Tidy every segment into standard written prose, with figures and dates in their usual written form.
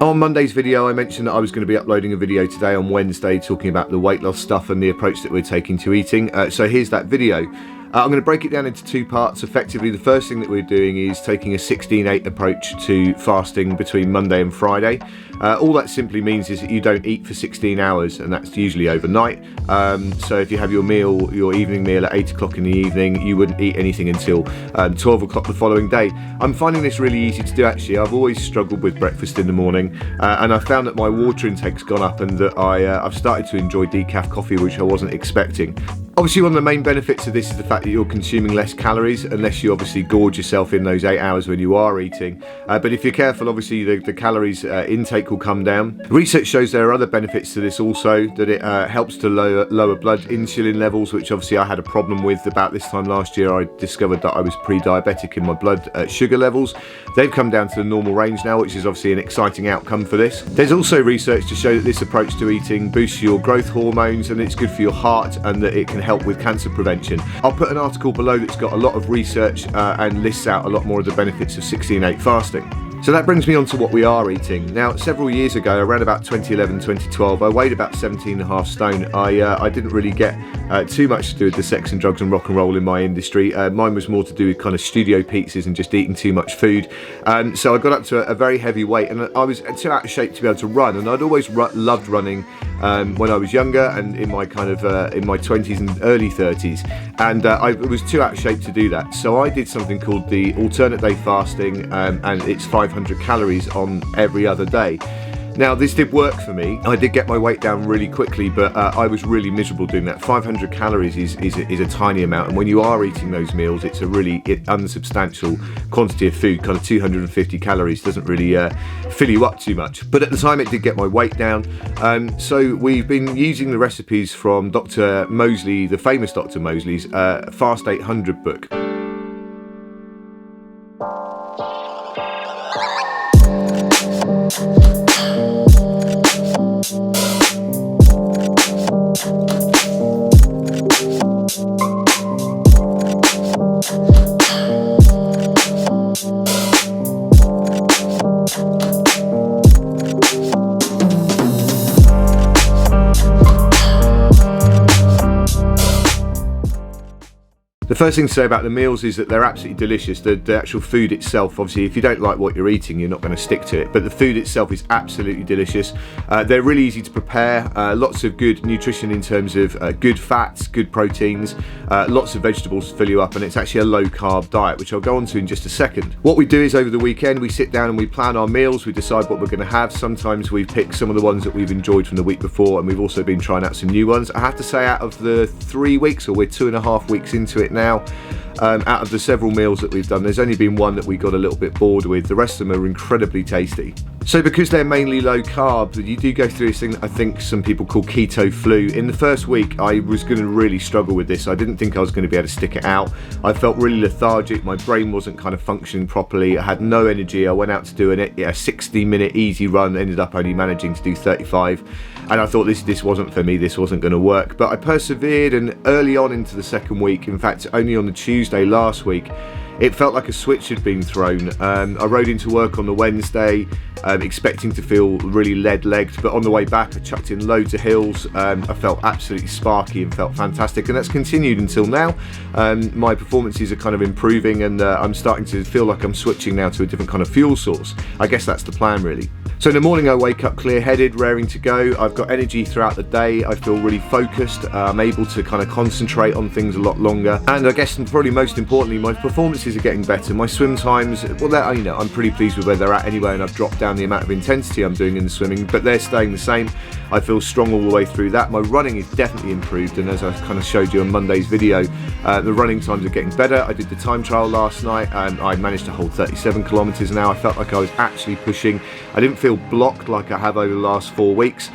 On Monday's video, I mentioned that I was going to be uploading a video today on Wednesday talking about the weight loss stuff and the approach that we're taking to eating. So here's that video. I'm going to break it down into two parts. Effectively, the first thing that we're doing is taking a 16-8 approach to fasting between Monday and Friday. All that simply means is that you don't eat for 16 hours, and that's usually overnight. So if you have your meal, your evening meal at 8 o'clock in the evening, you wouldn't eat anything until 12 o'clock the following day. I'm finding this really easy to do, actually. I've always struggled with breakfast in the morning, and I found that my water intake's gone up and that I've started to enjoy decaf coffee, which I wasn't expecting. Obviously, one of the main benefits of this is the fact that you're consuming less calories, unless you obviously gorge yourself in those 8 hours when you are eating. But if you're careful, obviously the calories intake will come down. Research shows there are other benefits to this also, that it helps to lower blood insulin levels, which obviously I had a problem with about this time last year. I discovered that I was pre-diabetic in my blood sugar levels. They've come down to the normal range now, which is obviously an exciting outcome for this. There's also research to show that this approach to eating boosts your growth hormones, and it's good for your heart, and that it can help with cancer prevention. I'll put an article below that's got a lot of research and lists out a lot more of the benefits of 16-8 fasting. So that brings me on to what we are eating. Now, several years ago, around about 2011, 2012, I weighed about 17.5 stone. I didn't really get too much to do with the sex and drugs and rock and roll in my industry. Mine was more to do with kind of studio pizzas and just eating too much food. So I got up to a very heavy weight, and I was too out of shape to be able to run. And I'd always loved running when I was younger and in my kind of in my 20s and early 30s. And I was too out of shape to do that. So I did something called the alternate day fasting, and it's 500 calories on every other day. Now, this did work for me. I did get my weight down really quickly, but I was really miserable doing that. 500 calories is a tiny amount, and when you are eating those meals, it's a really unsubstantial quantity of food. Kind of 250 calories doesn't really fill you up too much. But at the time, it did get my weight down. So we've been using the recipes from Dr Mosely, the famous Dr Mosely's Fast 800 book. The first thing to say about the meals is that they're absolutely delicious. The actual food itself, obviously, if you don't like what you're eating, you're not going to stick to it. But the food itself is absolutely delicious. They're really easy to prepare. Lots of good nutrition in terms of good fats, good proteins, lots of vegetables to fill you up, and it's actually a low-carb diet, which I'll go on to in just a second. What we do is over the weekend, we sit down and we plan our meals. We decide what we're going to have. Sometimes we pick some of the ones that we've enjoyed from the week before, and we've also been trying out some new ones. I have to say, out of the 3 weeks, or we're 2.5 weeks into it now, out of the several meals that we've done, there's only been one that we got a little bit bored with. The rest of them are incredibly tasty. So because they're mainly low carb, you do go through this thing that I think some people call keto flu. In the first week, I was going to really struggle with this. I didn't think I was going to be able to stick it out. I felt really lethargic. My brain wasn't kind of functioning properly. I had no energy. I went out to do a 60-minute easy run, ended up only managing to do 35. And I thought this wasn't for me, this wasn't going to work. But I persevered, and early on into the second week, in fact, only on the Tuesday last week, it felt like a switch had been thrown. I rode into work on the Wednesday, expecting to feel really lead-legged, but on the way back I chucked in loads of hills. I felt absolutely sparky and felt fantastic, and that's continued until now. My performances are kind of improving, and I'm starting to feel like I'm switching now to a different kind of fuel source. I guess that's the plan, really. So in the morning I wake up clear-headed, raring to go. I've got energy throughout the day. I feel really focused. I'm able to kind of concentrate on things a lot longer. And I guess probably most importantly, my performances are getting better. My swim times, well, I'm pretty pleased with where they're at anyway, and I've dropped down the amount of intensity I'm doing in the swimming, but they're staying the same. I feel strong all the way through that. My running is definitely improved, and as I kind of showed you on Monday's video, the running times are getting better. I did the time trial last night, and I managed to hold 37 kilometers an hour. I felt like I was actually pushing. I didn't feel blocked like I have over the last 4 weeks.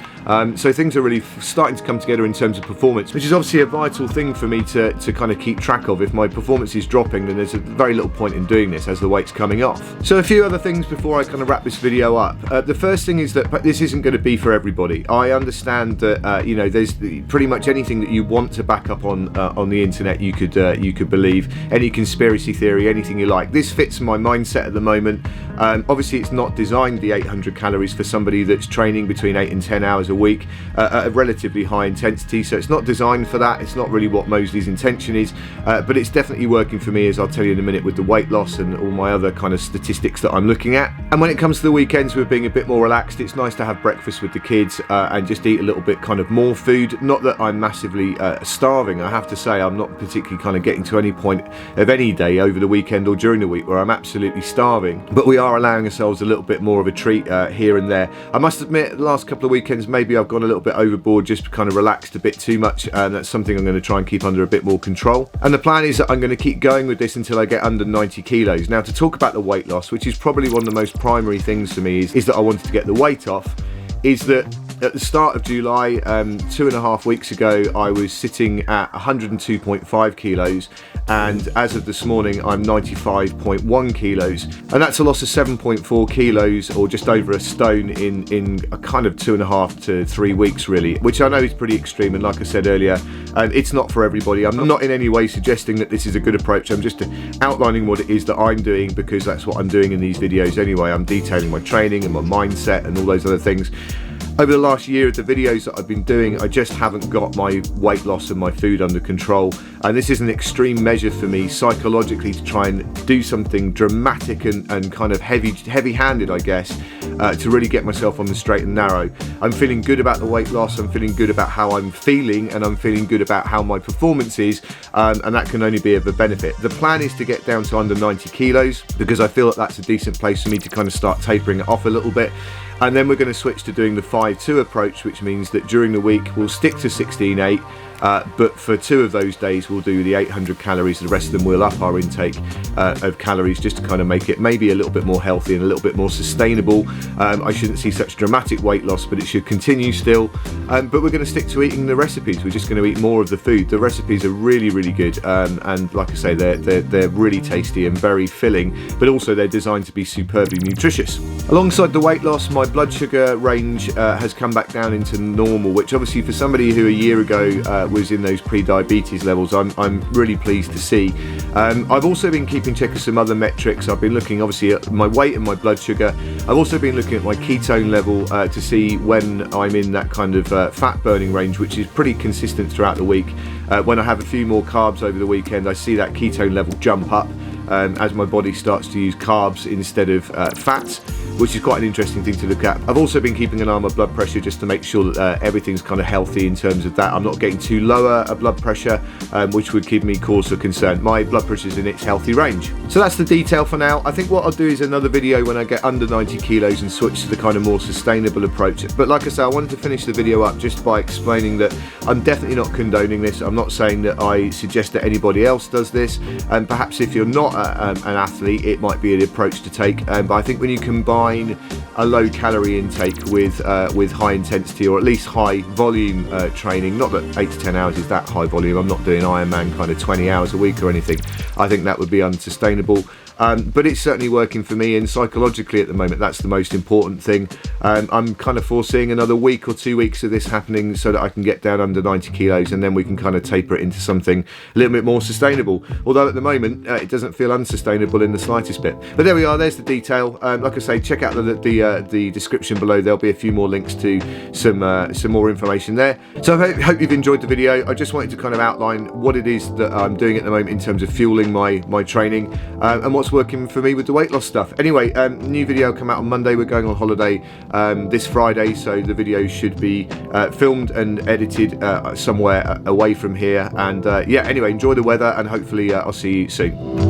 So things are really starting to come together in terms of performance, which is obviously a vital thing for me to kind of keep track of. If my performance is dropping, then there's a very little point in doing this as the weight's coming off. So a few other things before I kind of wrap this video up. The first thing is that this isn't going to be for everybody. I understand that you know, there's pretty much anything that you want to back up on the internet you could believe, any conspiracy theory, anything you like. This fits my mindset at the moment. Obviously it's not designed, the 800 calories, for somebody that's training between 8 and 10 hours a week at a relatively high intensity, so it's not designed for that. It's not really what Mosely's intention is, but it's definitely working for me, as I'll tell you in a minute, with the weight loss and all my other kind of statistics that I'm looking at. And when it comes to the weekends, we're being a bit more relaxed. It's nice to have breakfast with the kids and just eat a little bit kind of more food. Not that I'm massively starving, I have to say. I'm not particularly kind of getting to any point of any day over the weekend or during the week where I'm absolutely starving, but we are allowing ourselves a little bit more of a treat here and there. I must admit, the last couple of weekends maybe I've gone a little bit overboard, just kind of relaxed a bit too much, and that's something I'm going to try and keep under a bit more control. And the plan is that I'm going to keep going with this until I get under 90 kilos. Now, to talk about the weight loss, which is probably one of the most primary things for me, is that I wanted to get the weight off, is that at the start of July, 2.5 weeks ago, I was sitting at 102.5 kilos, and as of this morning, I'm 95.1 kilos, and that's a loss of 7.4 kilos, or just over a stone, in a kind of 2.5 to 3 weeks, really, which I know is pretty extreme. And like I said earlier, it's not for everybody. I'm not in any way suggesting that this is a good approach. I'm just outlining what it is that I'm doing, because that's what I'm doing in these videos anyway. I'm detailing my training and my mindset and all those other things. Over the last year of the videos that I've been doing, I just haven't got my weight loss and my food under control, and this is an extreme measure for me psychologically to try and do something dramatic and kind of heavy-handed, I guess, to really get myself on the straight and narrow. I'm feeling good about the weight loss, I'm feeling good about how I'm feeling, and I'm feeling good about how my performance is, and that can only be of a benefit. The plan is to get down to under 90 kilos, because I feel that that's a decent place for me to kind of start tapering it off a little bit. And then we're going to switch to doing the 5-2 approach, which means that during the week we'll stick to 16-8, but for 2 of those days we'll do the 800 calories. The rest of them we'll up our intake of calories, just to kind of make it maybe a little bit more healthy and a little bit more sustainable. I shouldn't see such dramatic weight loss, but it should continue still. But we're going to stick to eating the recipes. We're just going to eat more of the food. The recipes are really, really good, and like I say, they're really tasty and very filling, but also they're designed to be superbly nutritious. Alongside the weight loss, my blood sugar range has come back down into normal, which obviously for somebody who a year ago was in those pre-diabetes levels, I'm really pleased to see. I've also been keeping check of some other metrics. I've been looking obviously at my weight and my blood sugar. I've also been looking at my ketone level to see when I'm in that kind of fat burning range, which is pretty consistent throughout the week. When I have a few more carbs over the weekend, I see that ketone level jump up as my body starts to use carbs instead of fats, which is quite an interesting thing to look at. I've also been keeping an eye on my blood pressure, just to make sure that everything's kind of healthy in terms of that. I'm not getting too lower a blood pressure, which would give me cause for concern. My blood pressure is in its healthy range. So that's the detail for now. I think what I'll do is another video when I get under 90 kilos and switch to the kind of more sustainable approach. But like I say, I wanted to finish the video up just by explaining that I'm definitely not condoning this. I'm not saying that I suggest that anybody else does this, and perhaps if you're not an athlete, it might be an approach to take. But I think when you combine a low calorie intake with high intensity, or at least high volume training, not that 8 to 10 hours is that high volume, I'm not doing Ironman kind of 20 hours a week or anything, I think that would be unsustainable. But it's certainly working for me, and psychologically at the moment that's the most important thing. I'm kind of foreseeing another week or 2 weeks of this happening so that I can get down under 90 kilos, and then we can kind of taper it into something a little bit more sustainable, although at the moment it doesn't feel unsustainable in the slightest bit. But there we are, there's the detail. Like I say, check out the description below. There'll be a few more links to some more information there. So I hope you've enjoyed the video. I just wanted to kind of outline what it is that I'm doing at the moment in terms of fueling my training, and what's working for me with the weight loss stuff. Anyway, new video will come out on Monday. We're going on holiday this Friday, so the video should be filmed and edited somewhere away from here. And yeah, anyway, enjoy the weather, and hopefully I'll see you soon.